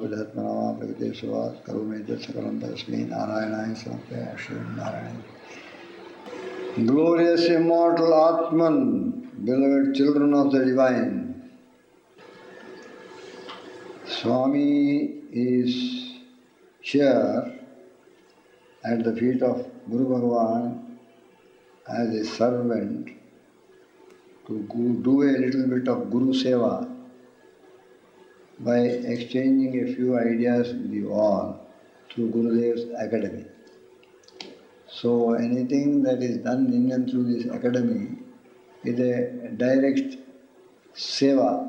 Vidatmanava Pragatesava Karume Sakalam Narayana Samapaya Shri Narayana. Glorious immortal Atman, beloved children of the Divine, Swami is here at the feet of Guru Bhagavan as a servant to do a little bit of Guru Seva by exchanging a few ideas with you all through Gurudev's Academy. So anything that is done in and through this academy is a direct seva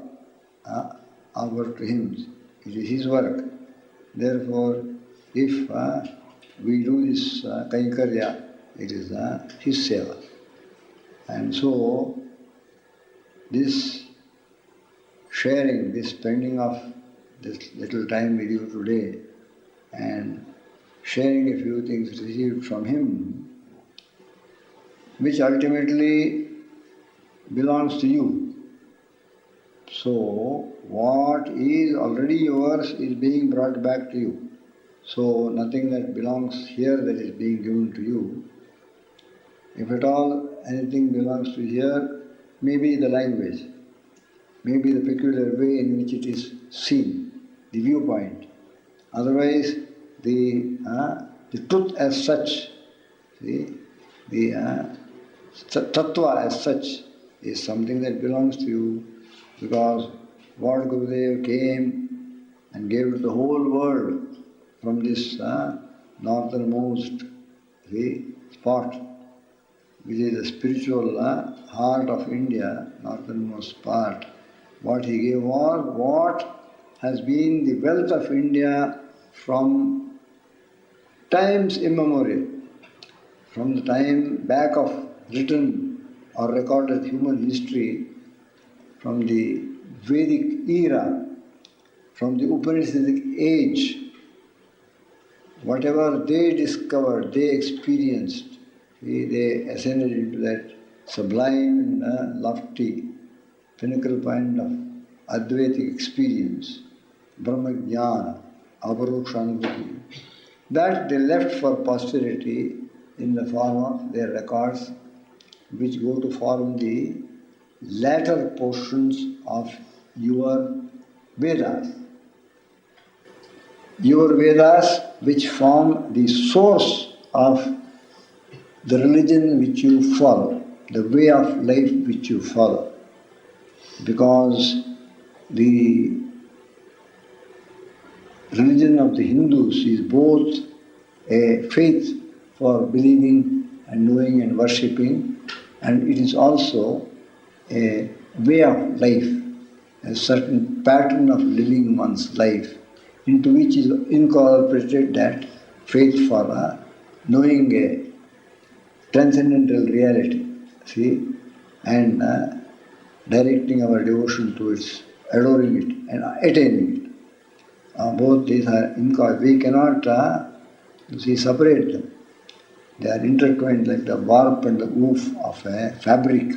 offered to him. It is his work. Therefore, if we do this kaikarya, it is his seva. And so, this sharing, this spending of this little time with you today and sharing a few things received from him, which ultimately belongs to you. So, what is already yours is being brought back to you. So, nothing that belongs here that is being given to you. If at all anything belongs to here, maybe the language, maybe the peculiar way in which it is seen, the viewpoint. Otherwise, the truth as such, the tattva as such is something that belongs to you, because what Gurudev came and gave to the whole world from this northernmost spot, which is the spiritual heart of India, northernmost part. What he gave was what has been the wealth of India from times immemorial, from the time back of written or recorded human history, from the Vedic era, from the Upanishadic age. Whatever they discovered, they experienced, they ascended into that sublime and lofty pinnacle point of Advaitic experience, Brahma Jnana, Aparokshanubhuti. That they left for posterity in the form of their records, which go to form the latter portions of your Vedas. Your Vedas, which form the source of the religion which you follow, the way of life which you follow. Because the religion of the Hindus is both a faith for believing and knowing and worshipping, and it is also a way of life, a certain pattern of living one's life, into which is incorporated that faith for knowing a transcendental reality, and directing our devotion towards adoring it and attaining it. Both these are incorporated. We cannot separate them. They are intertwined like the warp and the woof of a fabric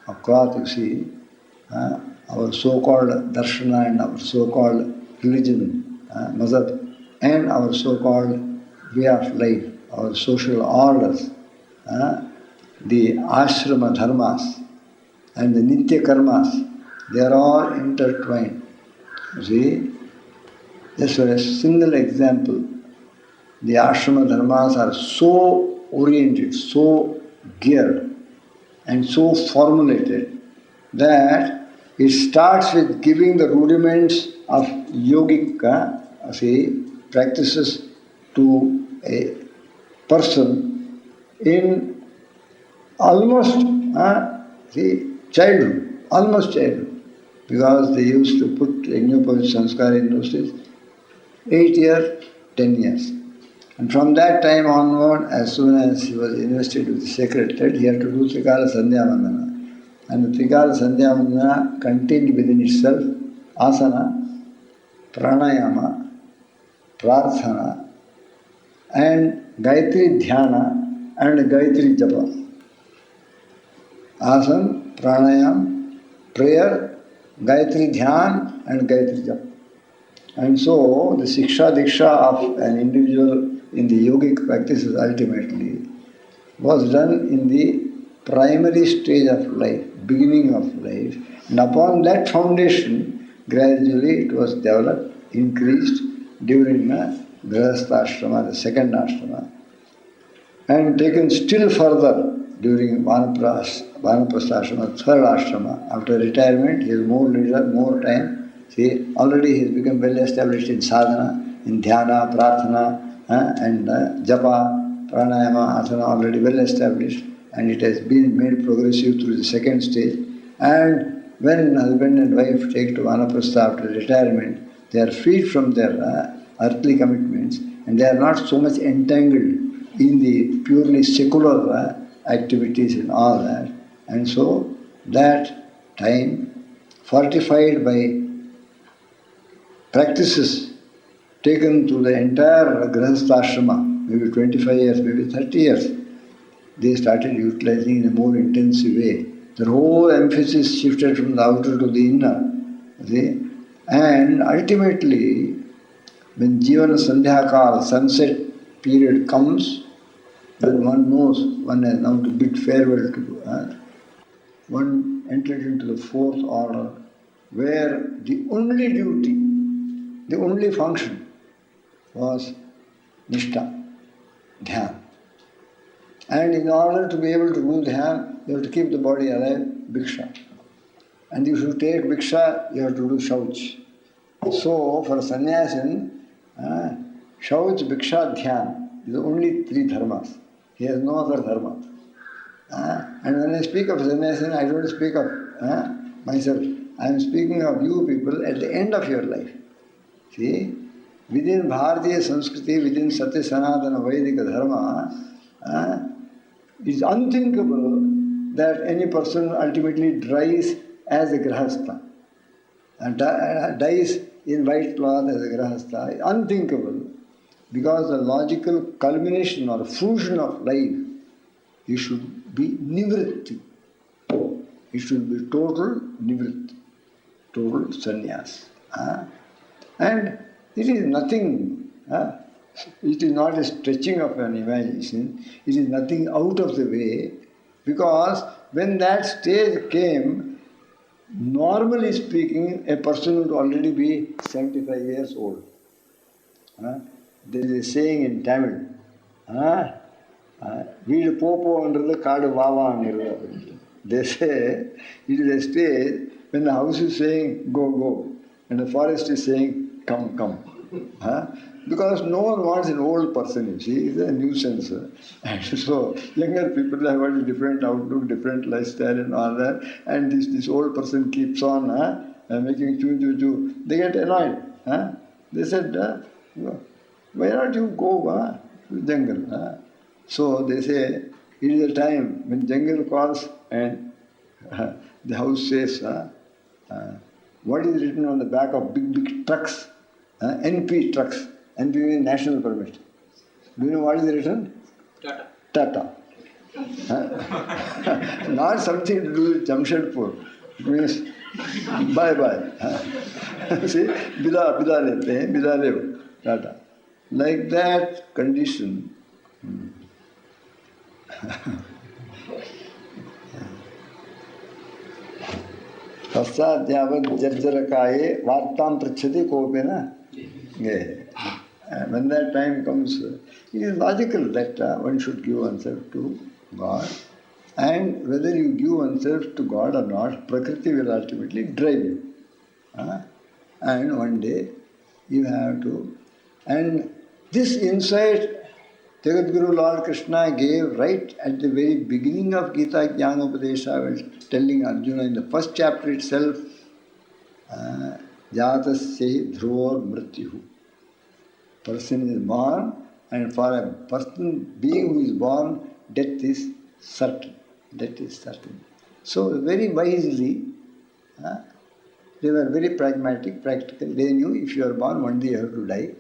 of cloth, our so-called darshana and our so-called religion, mazhab, and our so-called way of life, our social orders, the ashrama dharmas and the nitya karmas, they are all intertwined. Just for a single example, the ashrama dharmas are so oriented, so geared, and so formulated that it starts with giving the rudiments of yogic practices to a person in almost childhood, because they used to put Yajnaopavi sanskar in those days, 8 years, 10 years. And from that time onward, as soon as he was invested with the sacred thread, he had to do Trikala Sandhya Vandana. And the Trikala Sandhya Vandana contained within itself asana, pranayama, prarthana, and Gayatri Dhyana and Gayatri Japa. Asana, pranayam, prayer, Gayatri Dhyan and Gayatri Japa. And so the Siksha Diksha of an individual in the yogic practices ultimately was done in the primary stage of life, beginning of life. And upon that foundation, gradually it was developed, increased during the Grihastha Ashrama, the second ashrama, and taken still further during Vanaprastha Ashrama, third ashrama. After retirement, he has more leisure, more time. See, already he has become well established in sadhana, in dhyana, prarthana, and japa, pranayama, asana, already well established, and it has been made progressive through the second stage. And when husband and wife take to Vanaprastha after retirement, they are freed from their earthly commitments, and they are not so much entangled in the purely secular activities and all that. And so that time, fortified by practices taken to the entire Grihastha maybe 25 years, maybe 30 years, they started utilizing in a more intensive way. The whole emphasis shifted from the outer to the inner. See? And ultimately, when Jivana Sandhyakal, sunset period comes, then one knows one has now to bid farewell to. One entered into the fourth order, where the only duty, the only function was nishtha, dhyan. And in order to be able to do dhyan, you have to keep the body alive, bhiksha. And if you take bhiksha, you have to do shauch. So for a sannyasin, shauch, bhiksha, dhyan is the only three dharmas. He has no other dharma. And when I speak of sannyasin, I don't speak of myself. I am speaking of you people at the end of your life. See, within Bharatiya Sanskriti, within Satya Sanatana Vaidika Dharma, it is unthinkable that any person ultimately dies as a grahastha, and dies in white cloth as a grahastha. Unthinkable, because the logical culmination or fruition of life, it should be nivritti. It should be total nivritti, total sannyas. And it is nothing, it is not a stretching of an imagination, it is nothing out of the way, because when that stage came, normally speaking, a person would already be 75 years old. There is a saying in Tamil, வீடு போப்போன்றது காடு வாவான்றது. They say it is a stage when the house is saying go, go, and the forest is saying come, come. Because no one wants an old person, you see, it's a nuisance. And so younger people have got a different outlook, different lifestyle and all that, and this old person keeps on making choo, choo, choo. They get annoyed. They said, why not you go to the jungle? So they say, it is a time when jungle calls and the house says, what is written on the back of big, big trucks? NP trucks. NP means national permit. Do you know what is written? Tata. Not something to do with Jamshedpur. It means bye-bye. See, bida lete hain, bida levo, Tata. Like that condition. पश्चाद्यावत् जर्जरकाये वार्तां पृच्छति Koppen. When that time comes, it is logical that one should give oneself to God. And whether you give oneself to God or not, Prakriti will ultimately drive you. And one day you have to. And this insight Jagadguru Lord Krishna gave right at the very beginning of Gita Jnanopadesha, telling Arjuna in the first chapter itself, Jatasya dhruvor mrityuhu. Person is born, and for a person, being who is born, death is certain. Death is certain. So very wisely, they were very pragmatic, practical. They knew if you are born, one day you have to die.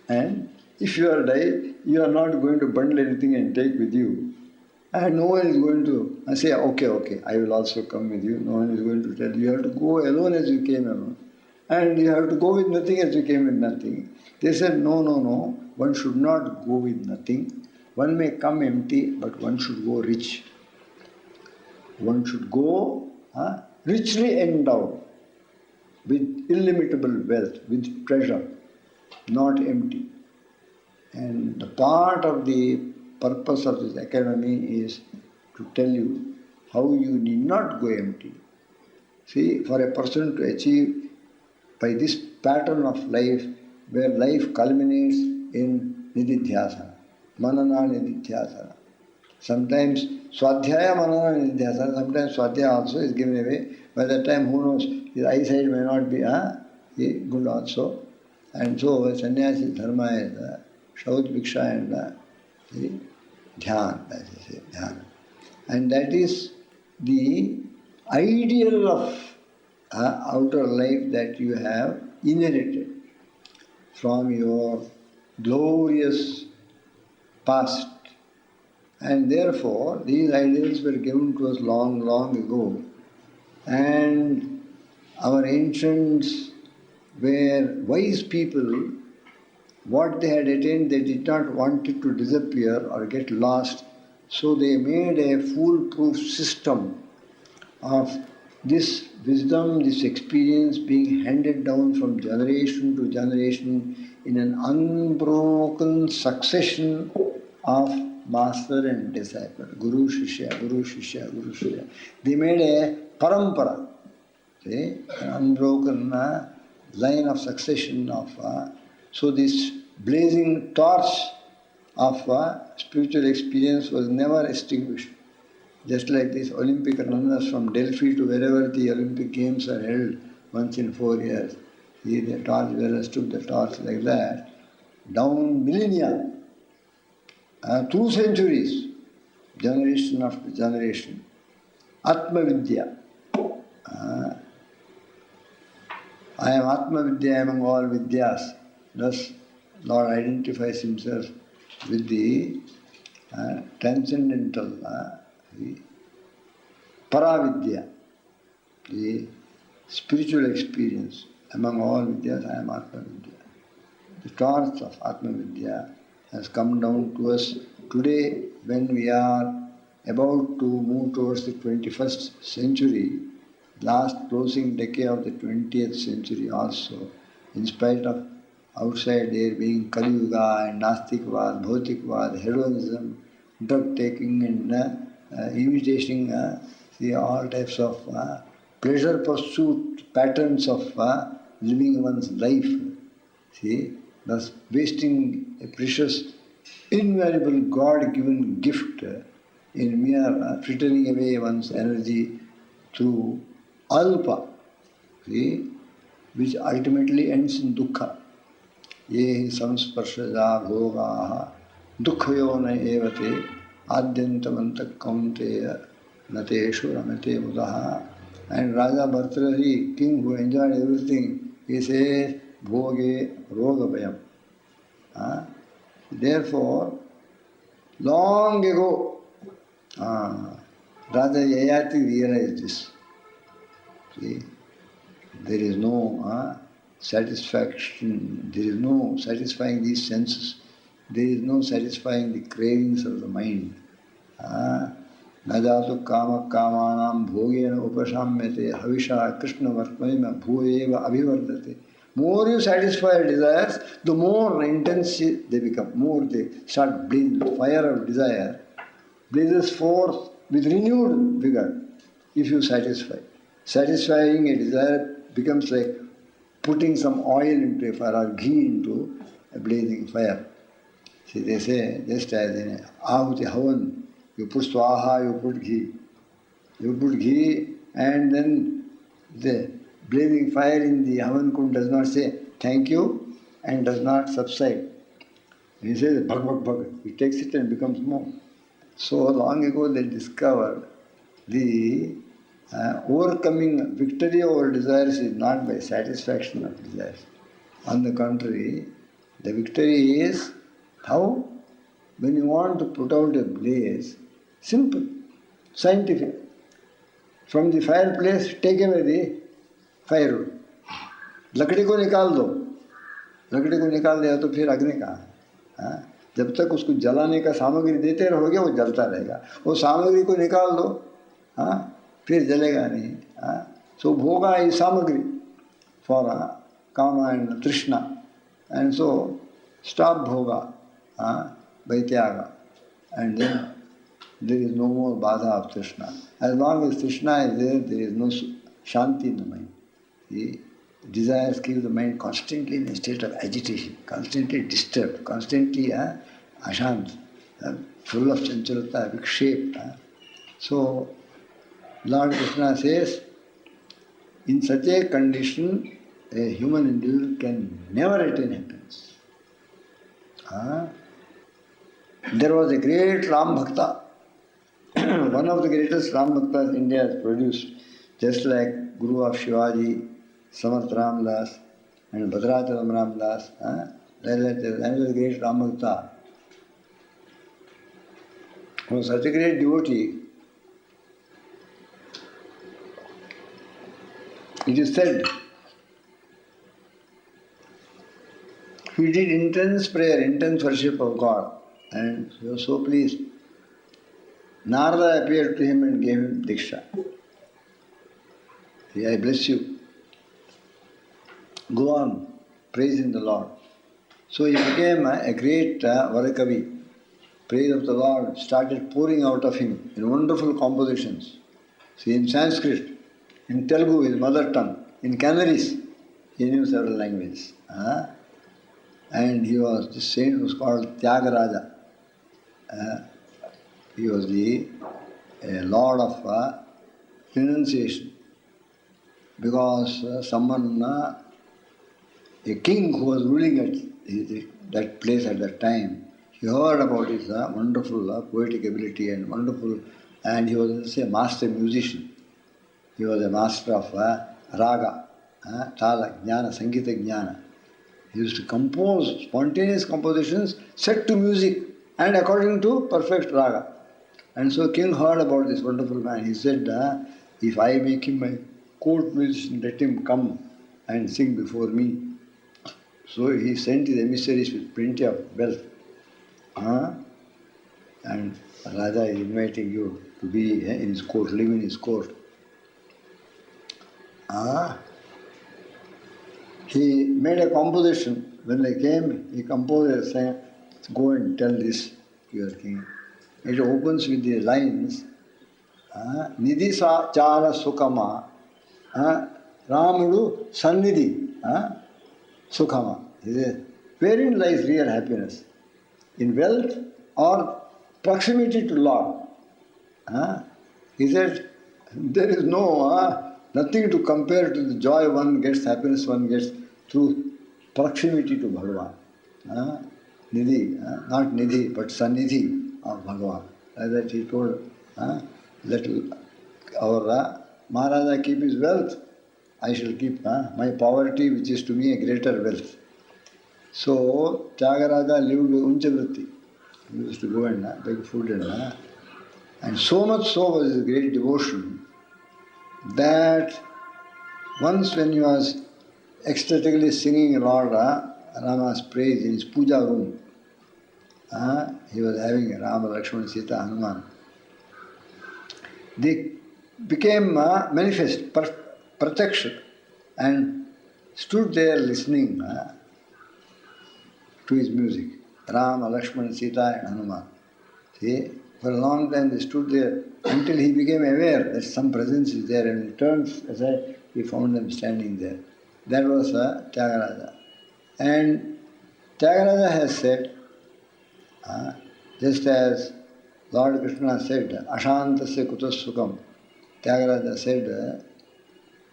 And if you are die, you are not going to bundle anything and take with you. And no one is going to say, okay, I will also come with you. No one is going to tell you, you have to go alone as you came alone. And you have to go with nothing as you came with nothing. They said, no, no, no, one should not go with nothing. One may come empty, but one should go rich. One should go richly endowed with illimitable wealth, with treasure, not empty. And the part of the purpose of this academy is to tell you how you need not go empty. See, for a person to achieve by this pattern of life, where life culminates in nididhyasana, manana nididhyasana. Sometimes swadhyaya manana nididhyasana, sometimes swadhyaya also is given away. By that time, who knows, his eyesight may not be good also. And so, sannyasi dharma is shaut bhiksha and dhyan, as I say, dhyan. And that is the ideal of outer life that you have inherited from your glorious past. And therefore, these ideals were given to us long, long ago. And our ancients were wise people. What they had attained, they did not want it to disappear or get lost. So they made a foolproof system of this wisdom, this experience being handed down from generation to generation in an unbroken succession of master and disciple, Guru Shishya, Guru Shishya, Guru Shishya. They made a parampara, see, an unbroken line of succession of. So this blazing torch of spiritual experience was never extinguished. Just like these Olympic runners from Delphi to wherever the Olympic Games are held once in 4 years. See, the torch bearers took the torch like that, down millennia, through centuries, generation after generation. Atma Vidya. I am Atma Vidya among all Vidyas. Thus, Lord identifies himself with the transcendental, the Paravidya, the spiritual experience. Among all Vidyas, I am Atma Vidya. The torch of Atma Vidya has come down to us today when we are about to move towards the 21st century, last closing decade of the 20th century also, in spite of outside there being Kali Yuga and Nastikvad, Bhautikvad, hedonism, drug taking and imitating all types of pleasure pursuit patterns of living one's life. See, thus wasting a precious, invaluable God-given gift in mere frittering away one's energy through alpa, see, which ultimately ends in dukkha. Ye samsparshaja bhogaha dukkhayona evate adyantamanta kaunteya nateshu ramate mudaha. And Raja Bhartrahari, king who enjoyed everything, he says, bhoge rogabhayam. Therefore, long ago, Raja Yayati realized this. See, there is no satisfaction, there is no satisfying these senses, there is no satisfying the cravings of the mind. Najatu kama kamanam bhogena upashamyate havisha krishna vartmanima bhuyeva abhivardate. More you satisfy desires, the more intense they become, more they start blazing. The fire of desire blazes forth with renewed vigor if you satisfy. Satisfying a desire becomes like putting some oil into a fire or ghee into a blazing fire. See, they say, just as in Ahuti Havan, you put swaha, you put ghee. You put ghee and then the blazing fire in the Havan Kund does not say thank you and does not subside. He says bhag bhag bhag. He takes it and becomes more. So long ago they discovered the overcoming victory over desires is not by satisfaction of desires. On the contrary, the victory is how? When you want to put out a blaze, simple, scientific. From the fireplace, take away the firewood. लकड़ी को निकाल दो, लकड़ी को निकाल दिया तो फिर अग्नि कहाँ है? हाँ? जब तक उसको जलाने का सामग्री देते रहोगे वो जलता रहेगा, वो सामग्री को निकाल दो, हाँ, फिर जलेगा नहीं। हाँ? सो भोगा is सामग्री for kama and trishna, and so stop bhoga by tyaga, and then there is no more badha of trishna. As long as trishna is there, there is no shanti in the mind. The desires keep the mind constantly in a state of agitation, constantly disturbed, constantly ashant, full of chanchalata, vikshep. So Lord Krishna says, in such a condition, a human individual can never attain happiness. There was a great Ram Bhakta, one of the greatest Ram Bhaktas India has produced, just like Guru of Shivaji, Samarth Ram Das, and Bhadrachalam Ram Das. Another great Ram Bhakta. He was such a great devotee. It is said he did intense prayer, intense worship of God, and he was so pleased. Narada appeared to him and gave him Diksha. I bless you. Go on praising the Lord. So he became a great Varakavi. Praise of the Lord started pouring out of him in wonderful compositions. See, in Sanskrit, in Telugu, his mother tongue, in Canaries, he knew several languages. And this saint was called Tyagaraja. He was the lord of renunciation. Because someone, a king who was ruling at that place at that time, he heard about his wonderful poetic ability and he was a master musician. He was a master of raga, tala, jnana, sangita jnana. He used to compose spontaneous compositions set to music and according to perfect raga. And so king heard about this wonderful man. He said, if I make him my court musician, let him come and sing before me. So he sent his emissaries with plenty of wealth. And Raja is inviting you to be in his court, live in his court. He made a composition. When they came, he composed a saying, go and tell this to your king. It opens with the lines, Nidhi Chara Sukama, Ramudu Sannidhi Sukhama. He says, wherein lies real happiness? In wealth or proximity to Lord? He said, there is nothing to compare to the joy one gets, happiness one gets through proximity to Bhagavan. Nidhi, not Nidhi, but Sannidhi of Bhagavan. As that he told, let our Maharaja keep his wealth, I shall keep my poverty, which is to me a greater wealth. So, Tyagaraja lived with Unchavritti. He used to go and beg food and so much so was his great devotion that once when he was ecstatically singing Lord Rama's praise in his puja room, he was having Rama, Lakshmana, Sita, Hanuman. They became manifest, protection, and stood there listening to his music. Rama, Lakshmana, Sita and Hanuman. See, for a long time they stood there until he became aware that some presence is there, and he turns aside, he found them standing there. That was Tyagaraja. And Tyagaraja has said, just as Lord Krishna said, Ashantasya kutas sukham, Tyagaraja said,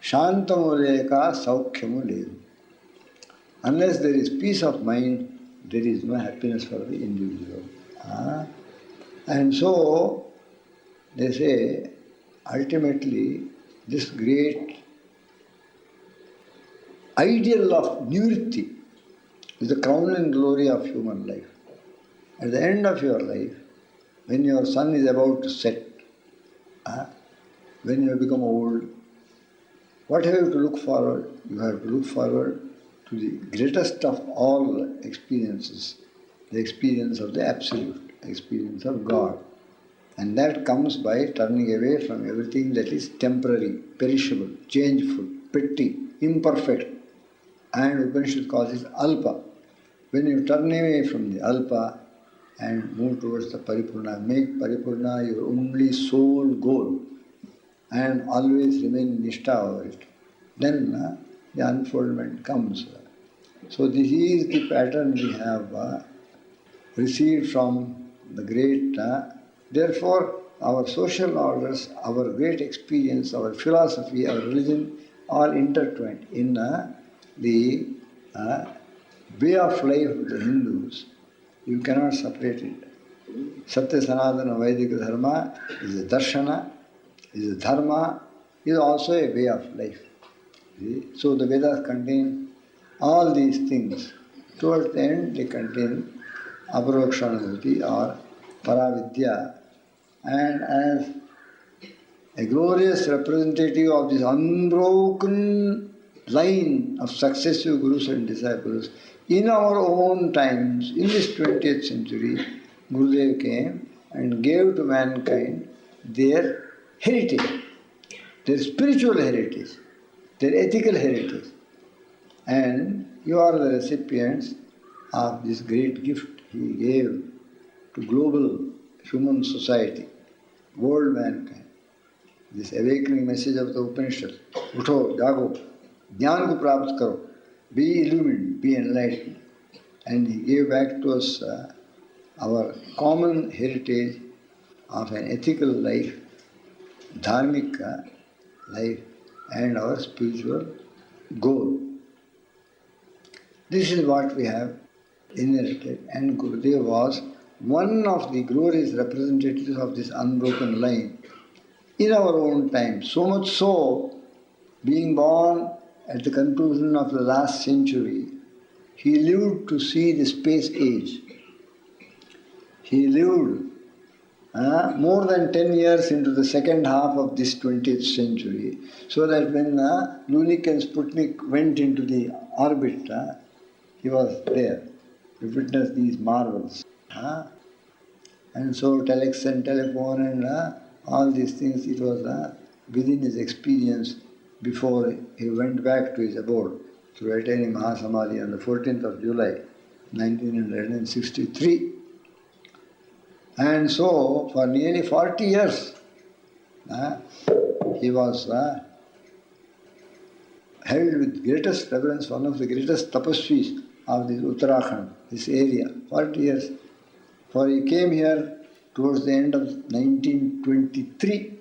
Shantamuleka saukhyamu ledu. Unless there is peace of mind, there is no happiness for the individual. And so, they say, ultimately, this great ideal of nivritti is the crowning glory of human life. At the end of your life, when your sun is about to set, when you have become old, What have you to look forward? You have to look forward to the greatest of all experiences, the experience of the Absolute, experience of God. And that comes by turning away from everything that is temporary, perishable, changeful, petty, imperfect. And Upanishad calls it Alpa. When you turn away from the Alpa and move towards the Paripurna, make Paripurna your only sole goal and always remain Nishtha over it, then the unfoldment comes. So this is the pattern we have received from the great. Therefore, our social orders, our great experience, our philosophy, our religion are intertwined in the way of life of the Hindus. You cannot separate it. Satya Sanatana Vaidika Dharma is a darshana, is a dharma, is also a way of life. See? So the Vedas contain all these things. Towards the end, they contain Aparokshanubhuti or Paravidya, and as a glorious representative of this unbroken line of successive gurus and disciples, in our own times, in this 20th century, Gurudev came and gave to mankind their heritage, their spiritual heritage, their ethical heritage. And you are the recipients of this great gift he gave to global human society, world mankind. This awakening message of the Upanishad, Utho, Jago, Jnana ko prapt karo, be illumined, be enlightened. And he gave back to us our common heritage of an ethical life, dharmic life, and our spiritual goal. This is what we have inherited, and Gurudev was one of the glorious representatives of this unbroken line in our own time. So much so, being born at the conclusion of the last century, he lived to see the space age. He lived more than 10 years into the second half of this 20th century, so that when Lunik and Sputnik went into the orbit, he was there to witness these marvels. And so telex and telephone and all these things, it was within his experience before he went back to his abode to attain Mahasamadhi on the 14th of July, 1963. And so, for nearly 40 years, he was held with greatest reverence, one of the greatest tapasvis of this Uttarakhand, this area, 40 years. For he came here towards the end of 1923,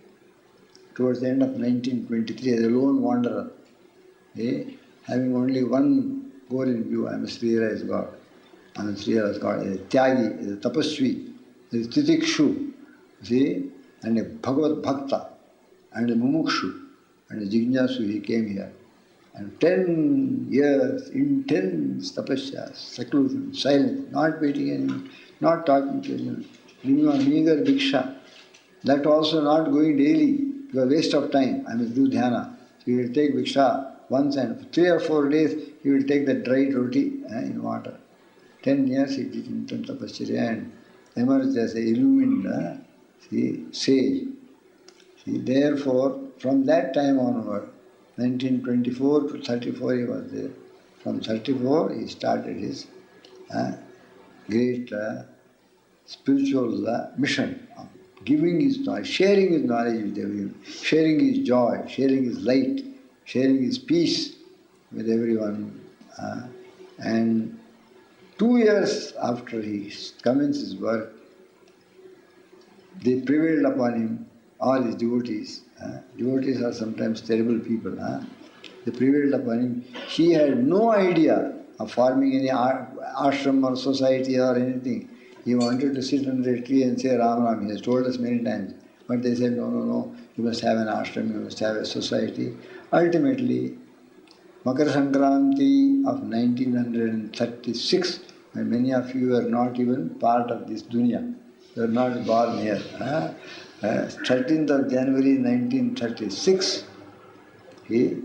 towards the end of 1923 as a lone wanderer, having only one goal in view: I am a Sri as God. I am a Sri as God, as a Tyagi, as a tapasvi, as a titikshu, see, and a Bhagavad Bhakta, and a mumukshu, and a jignasu. He came here. And 10 years, intense tapasya, seclusion, silence, not meeting anyone, not talking to anyone, living on meager bhiksha. That also not going daily, because waste of time. I must do dhyana. So he will take bhiksha once, and for 3 or 4 days he will take the dry roti in water. 10 years he did intense tapasya and emerged as a illumined sage. See, therefore, from that time onward, 1924 to 34 he was there. From 34 he started his great spiritual mission of giving his knowledge, sharing his knowledge with everyone, sharing his joy, sharing his light, sharing his peace with everyone. And 2 years after he commenced his work, they prevailed upon him, all his devotees. Devotees are sometimes terrible people. They prevailed upon him. He had no idea of forming any ashram or society or anything. He wanted to sit under a tree and say Ram Ram. He has told us many times. But they said, no, no, no, you must have an ashram, you must have a society. Ultimately, Makar Sankranti of 1936, when many of you were not even part of this dunya, you were not born here. 13th of January 1936, he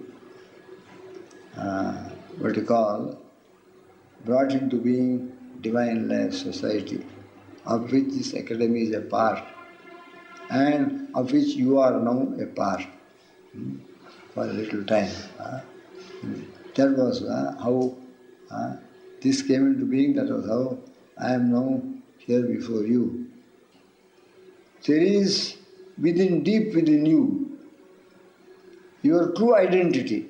what you call, brought into being Divine Life Society, of which this academy is a part, and of which you are now a part, for a little time. That was how this came into being, that was how I am now here before you. There is deep within you, your true identity.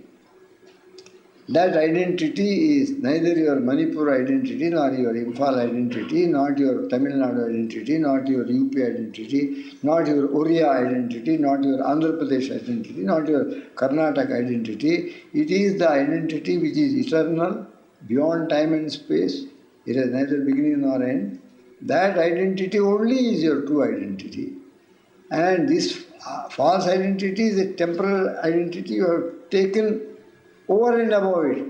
That identity is neither your Manipur identity, nor your Imphal identity, not your Tamil Nadu identity, not your UP identity, not your Oriya identity, not your Andhra Pradesh identity, not your Karnataka identity. It is the identity which is eternal, beyond time and space. It has neither beginning nor end. That identity only is your true identity. And this false identity is a temporal identity you have taken over and above it.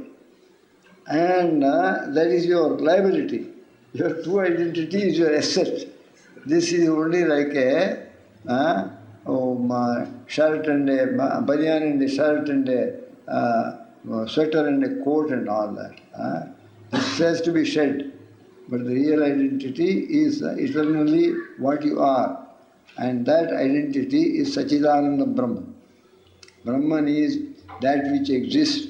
And that is your liability. Your true identity is your asset. This is only like a shirt and a banyan and a shirt and a sweater and a coat and all that. This has to be shed. But the real identity is eternally what you are. And that identity is Sachidananda Brahman. Brahman is that which exists,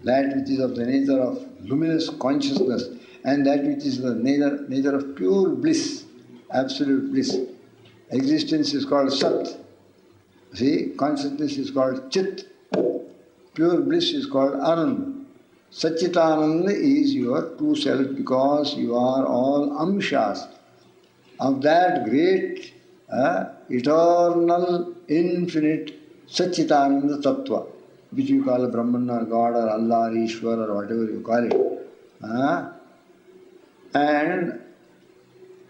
that which is of the nature of luminous consciousness, and that which is the nature of pure bliss, absolute bliss. Existence is called Sat. See, consciousness is called Chit. Pure bliss is called Anand. Satchitananda is your true self, because you are all amshas of that great, eternal, infinite Satchitananda Tattva, which you call Brahman or God or Allah or Ishwar or whatever you call it. And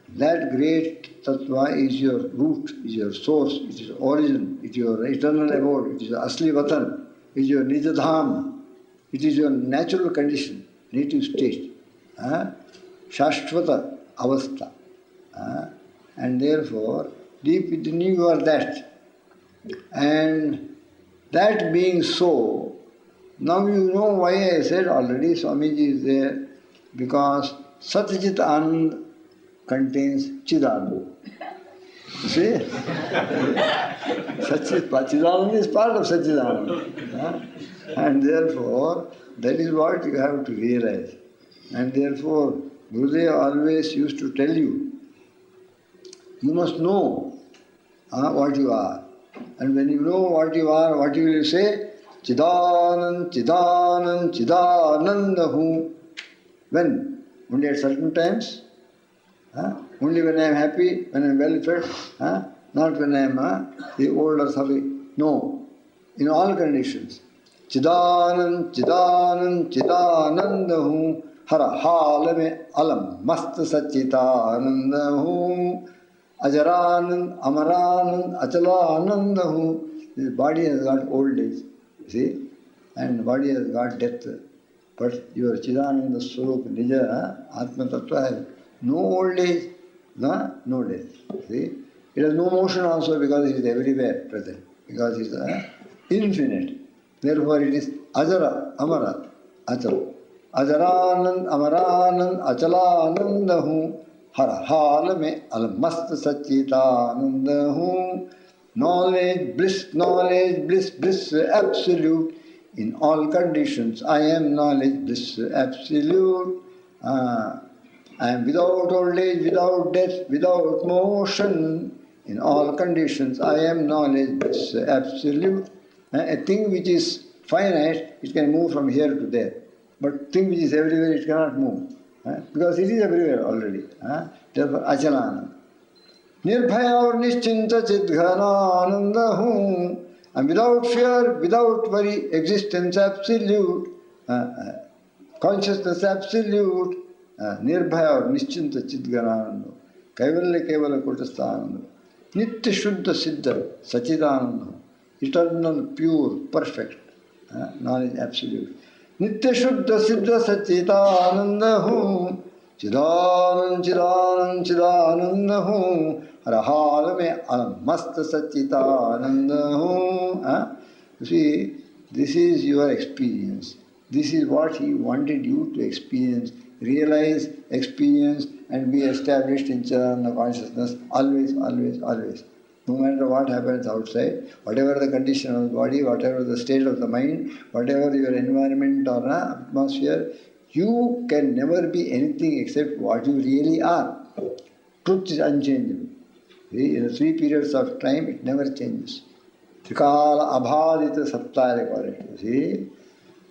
that great Tattva is your root, is your source, it is origin, it is your eternal abode, it is Asli Vatan, it is your Nijadham, it is your natural condition, native state, Shashtvata Avastha. And therefore, deep within you are that. And that being so, now you know why I said already Swamiji is there, because Satchit Anand contains Chidananda. See? Chidananda is part of Satchidananda. And therefore, that is what you have to realize. And therefore, Gurudev always used to tell you, you must know what you are. And when you know what you are, what you will say? Chidanand, Chidanand, Chidanandahu. When? Only at certain times? Only when I am happy, when I am well fed? Not when I am the old or savvy. No. In all conditions. Chidanand, Chidanand, Chidanandahu. Hara halame alam mast sachitanandahu. Ajaranand, Amaranand, Achalanandahu. This body has got old age, see, and the body has got death. But your Chidananda Swarup, Nija, Atma Tattva has no old age, no death. See, it has no motion also, because it is everywhere present, because it is infinite. Therefore it is Ajara, Amara, Achala. Ajaranand, Amaranand, Achalanandahu. Hara halame almast sachitanandahu. Knowledge, bliss, bliss, absolute. In all conditions, I am knowledge, bliss, absolute. I am without old age, without death, without motion. In all conditions, I am knowledge, bliss, absolute. A thing which is finite, it can move from here to there. But thing which is everywhere, it cannot move. Because it is everywhere already. Therefore, Achalana. Nirbhaya or Nischinta Chidghananandahu. And without fear, without worry, existence absolute, consciousness absolute. Nirbhaya or Nischinta Chidghananandahu. Kaivalya Kevala Kutasthanandahu. Nitya Shuddha Siddha Sachidanandahu. Eternal, pure, perfect. Knowledge absolute. Nitya Shuddha Siddha Sachitanandahu. Chidanand, Chidanand, Chidanandahu. Rahalame Alamasta Sachitanandahu. You see, this is your experience. This is what he wanted you to experience, realize, experience, and be established in Chidananda consciousness always, always, always. No matter what happens outside, whatever the condition of the body, whatever the state of the mind, whatever your environment or atmosphere, you can never be anything except what you really are. Truth is unchangeable. See, in the 3 periods of time, it never changes. Trikala abhadita satta, they call it. See?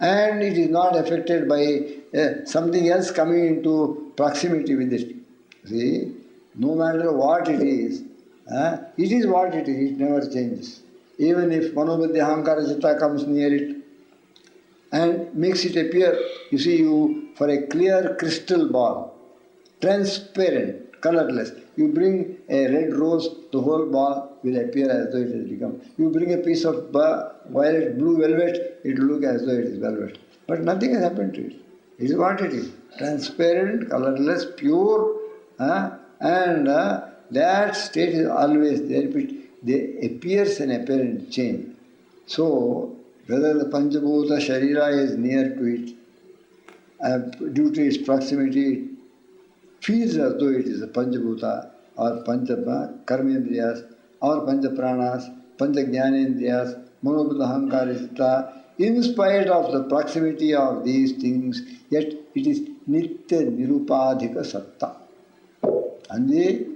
And it is not affected by something else coming into proximity with it. See? No matter what it is what it is, it never changes. Even if Manobuddhi Ahankara Chitta comes near it and makes it appear, you see, for a clear crystal ball, transparent, colorless. You bring a red rose, the whole ball will appear as though it has become. You bring a piece of violet blue velvet, it will look as though it is velvet. But nothing has happened to it. It is what it is. Transparent, colorless, pure, and that state is always there. There appears an apparent change. So, whether the Panchabhuta Sharira is near to it, due to its proximity, it feels as though it is a Panchabhuta or Karmendriyas or Panchapranas, Panchajnanendriyas, Manobuddha Ahankara Chitta. In spite of the proximity of these things, yet it is Nitya Nirupadhika Satta. And it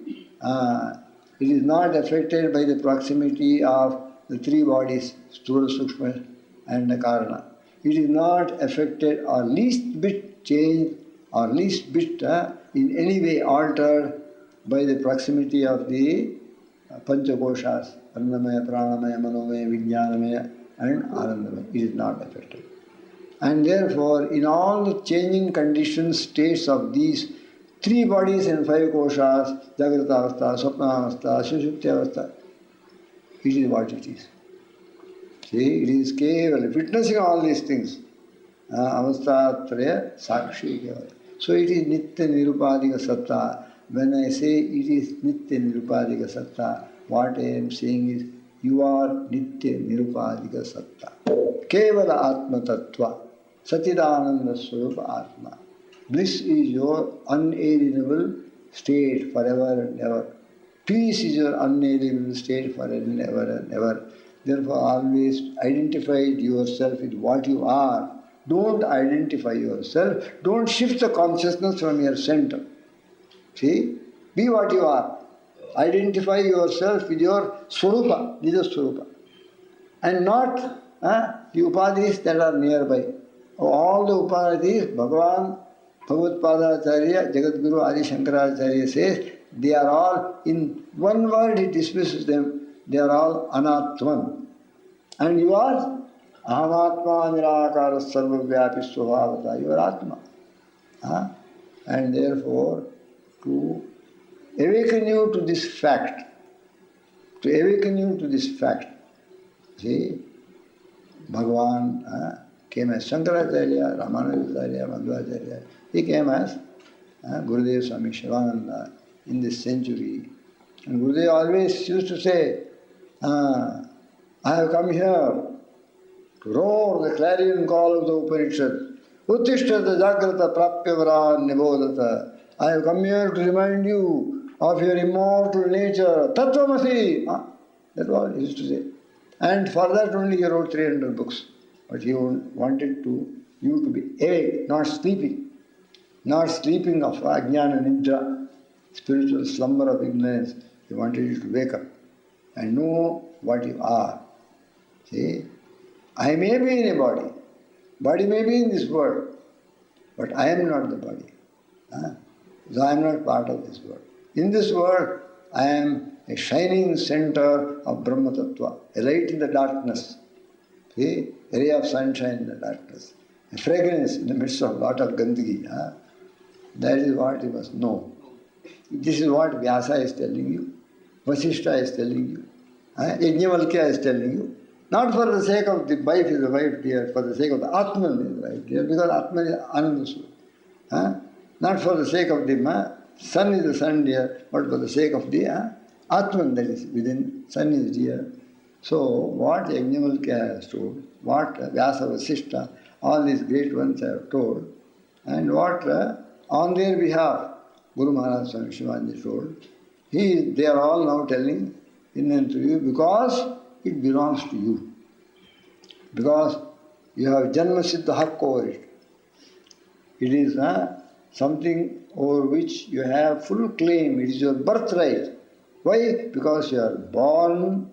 is not affected by the proximity of the 3 bodies, Sthula, Sukshma and the Karana. It is not affected or least bit changed or least bit in any way altered by the proximity of the Panchakoshas, Annamaya, Pranamaya, Manomaya, Vijnanamaya and Anandamaya. It is not affected. And therefore, in all the changing conditions, states of these 3 bodies and 5 koshas, Jagrata Avastha, Swapna Avastha, Sushupti Avastha, it is what it is. See, it is Kevala, witnessing all these things. Avasthatraya Sakshi Kevala. So it is Nitya Nirupadika Satta. When I say it is Nitya Nirupadika Satta, what I am saying is you are Nitya Nirupadika Satta. Kevala Atma Tattva. Satidananda Swarupa Atma. Bliss is your unalienable state forever and ever. Peace is your unalienable state forever and ever and ever. Therefore, always identify yourself with what you are. Don't identify yourself. Don't shift the consciousness from your center. See? Be what you are. Identify yourself with your Swarupa, Nija Swarupa. And not the upadhis that are nearby. All the upadhis, Bhagavan, Bhagavad Padacharya, Jagadguru Adi Shankaracharya says, they are all, in one word he dismisses them, they are all anatman. And you are ahamatma nirakara sarvavyapi svabhavata, you are atma. And therefore, to awaken you to this fact, see, Bhagavan came as Shankaracharya, Ramanujacharya, Madhvacharya. He came as Gurudev Swami Sivananda in this century. And Gurudev always used to say, I have come here to roar the clarion call of the Upanishad. Uttishtata Jagrata Prapyavara Nibodhata. I have come here to remind you of your immortal nature. Tattvamasi. That's all he used to say. And for that only he wrote 300 books. But he wanted you to be awake, not sleeping. Not sleeping of ajnana nidra, spiritual slumber of ignorance. He wanted you to wake up and know what you are. See, I may be in a body may be in this world, but I am not the body. So I am not part of this world. In this world, I am a shining center of Brahma Tattva, a light in the darkness. See, a ray of sunshine in the darkness, a fragrance in the midst of a lot of gandagi. That is what you must know. This is what Vyasa is telling you, Vasishta is telling you, Yajnavalkya is telling you. Not for the sake of the wife is the wife dear, for the sake of the Atman is the wife dear, because Atman is Ananda Swarupa. Not for the sake of the son is the son dear, but for the sake of the Atman that is within, son is dear. So what Yajnavalkya has told, what Vyasa Vasishta all these great ones have told. And what on their behalf Guru Maharaj Swami Sivananda told, they are all now telling in and to you because it belongs to you. Because you have Janma Siddha Hak over it. It is something over which you have full claim. It is your birthright. Why? Because you are born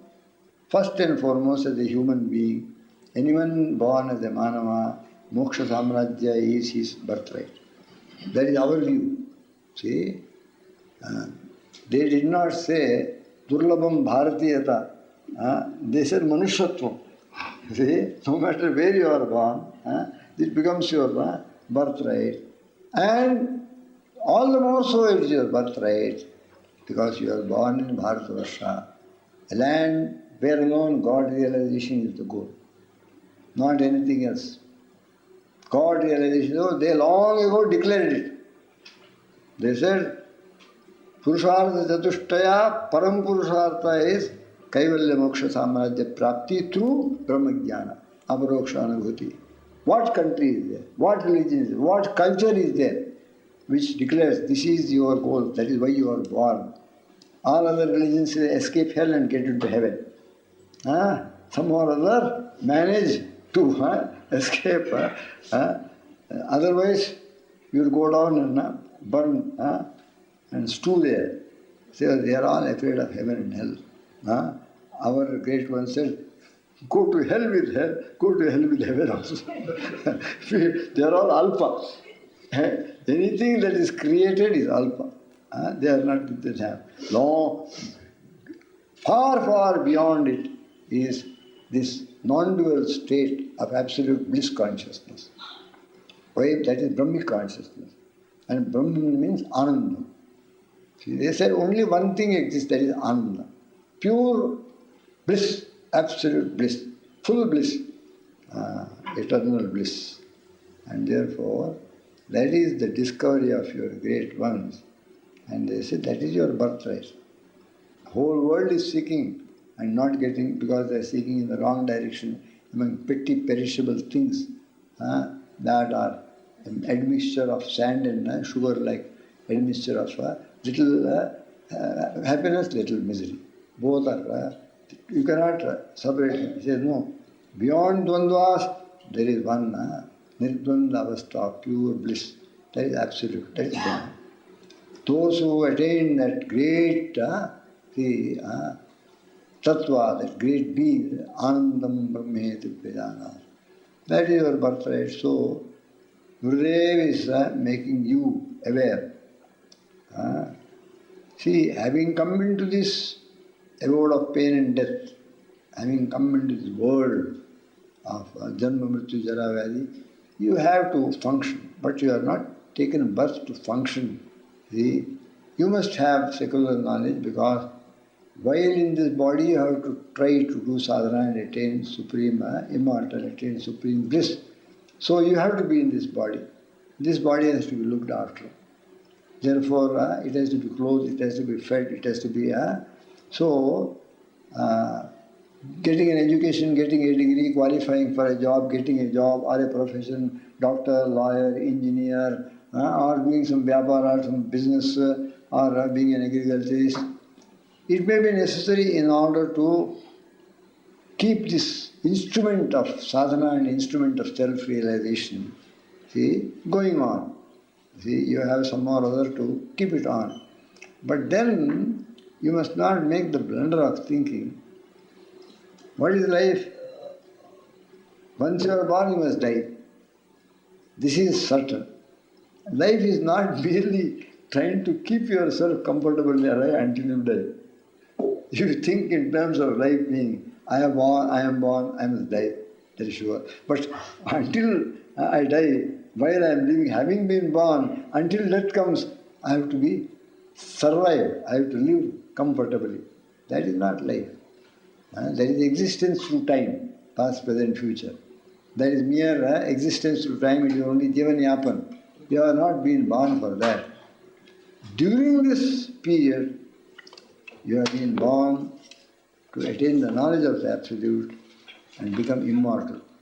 first and foremost as a human being. Anyone born as a Manava, Moksha Samrajya is his birthright. That is our view. See, they did not say Durlabham Bharatiyata. They said Manushatvam. See, no matter where you are born, it becomes your birthright. And all the more so it is your birthright because you are born in Bharatavarsha, a land where alone God realization is the goal, not anything else. God realization, they long ago declared it. They said, Purushartha Chatushtaya, Param Purushartha is Kaivalya Moksha Samrajya Prapti through Brahmajnana, Aparoksha Anubhuti. What country is there? What religion is there? What culture is there which declares this is your goal, that is why you are born? All other religions say escape hell and get into heaven. Some or other manage to escape. Otherwise, you will go down and burn and stew there. So they are all afraid of heaven and hell. Our great one said, go to hell with hell, go to hell with heaven also. They are all alpha. Anything that is created is alpha. They are not with the have. No, far, far beyond it is this non-dual state of absolute bliss consciousness. Why? That is Brahmic consciousness. And Brahman means Ananda. See, they said only one thing exists, that is Ananda. Pure bliss, absolute bliss, full bliss, eternal bliss. And therefore, that is the discovery of your great ones. And they say that is your birthright. The whole world is seeking and not getting because they are seeking in the wrong direction among petty perishable things that are an admixture of sand and sugar, like admixture of little happiness, little misery. Both are, you cannot separate them. He says, no, beyond Dvandvas, there is one Nirdvanda Avastha, pure bliss. That is absolute, that is Brahman. Those who attain that great Tattva, that great being, Anandam Brahmeti Vedana, that is your birthright. So, Gurudev is making you aware. See, having come into this abode of pain and death, having come into this world of Janma Mrityu Jara Vyadhi, you have to function, but you are not taken birth to function. See, you must have secular knowledge because while in this body you have to try to do sadhana and attain supreme immortal, attain supreme bliss. So you have to be in this body. This body has to be looked after. Therefore, it has to be clothed, it has to be fed, it has to be... getting an education, getting a degree, qualifying for a job, getting a job or a profession, doctor, lawyer, engineer, or doing some vyapara, some business, or being an agriculturist. It may be necessary in order to keep this instrument of sadhana and instrument of self-realization, going on. You have some or other to keep it on. But then you must not make the blunder of thinking, what is life? Once you are born, you must die. This is certain. Life is not merely trying to keep yourself comfortably alive until you die. You think in terms of life being, I am born, I must die. That is sure. But until I die, while I am living, having been born, until death comes, I have to survive. I have to live comfortably. That is not life. That is existence through time, past, present, future. That is mere existence through time, it is only Jivan Yapan. You are not been born for that. During this period, you have been born to attain the knowledge of the Absolute and become immortal.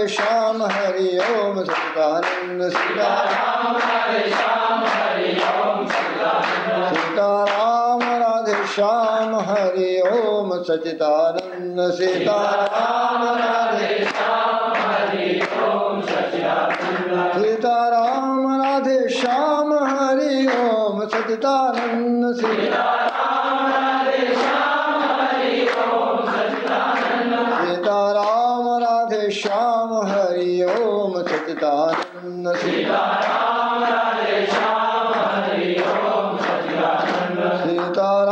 Radhe Shyam Hari ओम सच्चिदानंद सीताराम राधे श्याम हरि ओम सच्चिदानंद सीताराम राधे श्याम हरि ओम सच्चिदानंद सीताराम राधे श्याम हरि ओम सच्चिदानंद सीताराम राधे श्याम हरि ओम सच्चिदानंद सीताराम राधे श्याम हरि ओम सच्चिदानंद सीताराम राधे श्याम हरि ओम सच्चिदानंद सीताराम राधे श्याम हरि ओम सच्चिदानंद सीताराम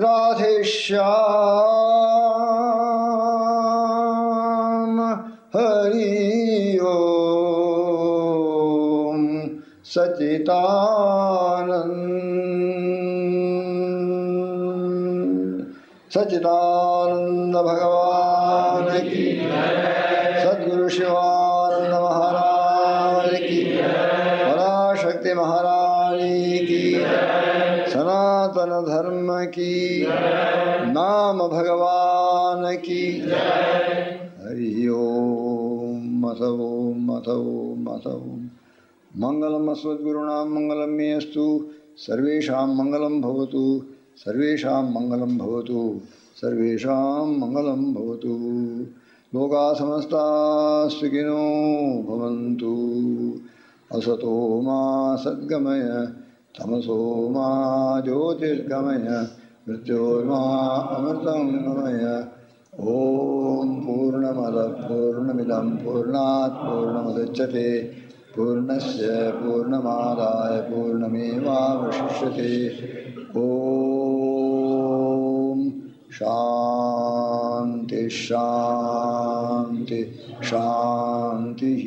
राधे श्याम हरि ओम सच्चिदानंद भगवान की सद्गुरु शिवानंद महाराज की पराशक्ति महारानी की सनातन धर्म की नाम भगवान की हरि ओम अथ ओम अथ ओम अथ ओम मंगलम अस्मद्गुरुणां मंगलम मे अस्तु सर्वेषां मंगलं भवतु सर्वेषां मंगलं भवतु सर्वेषां मंगलं भवतु लोका समस्ता सुखिनो भवन्तु असतो मा सद्गमय तमसो मा ज्योतिर्गमय मृत्योर्मा अमृतं गमय ॐ पूर्णमदः पूर्णमिदं पूर्णात् पूर्णमुदच्यते पूर्णस्य पूर्णमादाय पूर्णमेवावशिष्यते ॐ शान्ति शान्ति शान्तिः।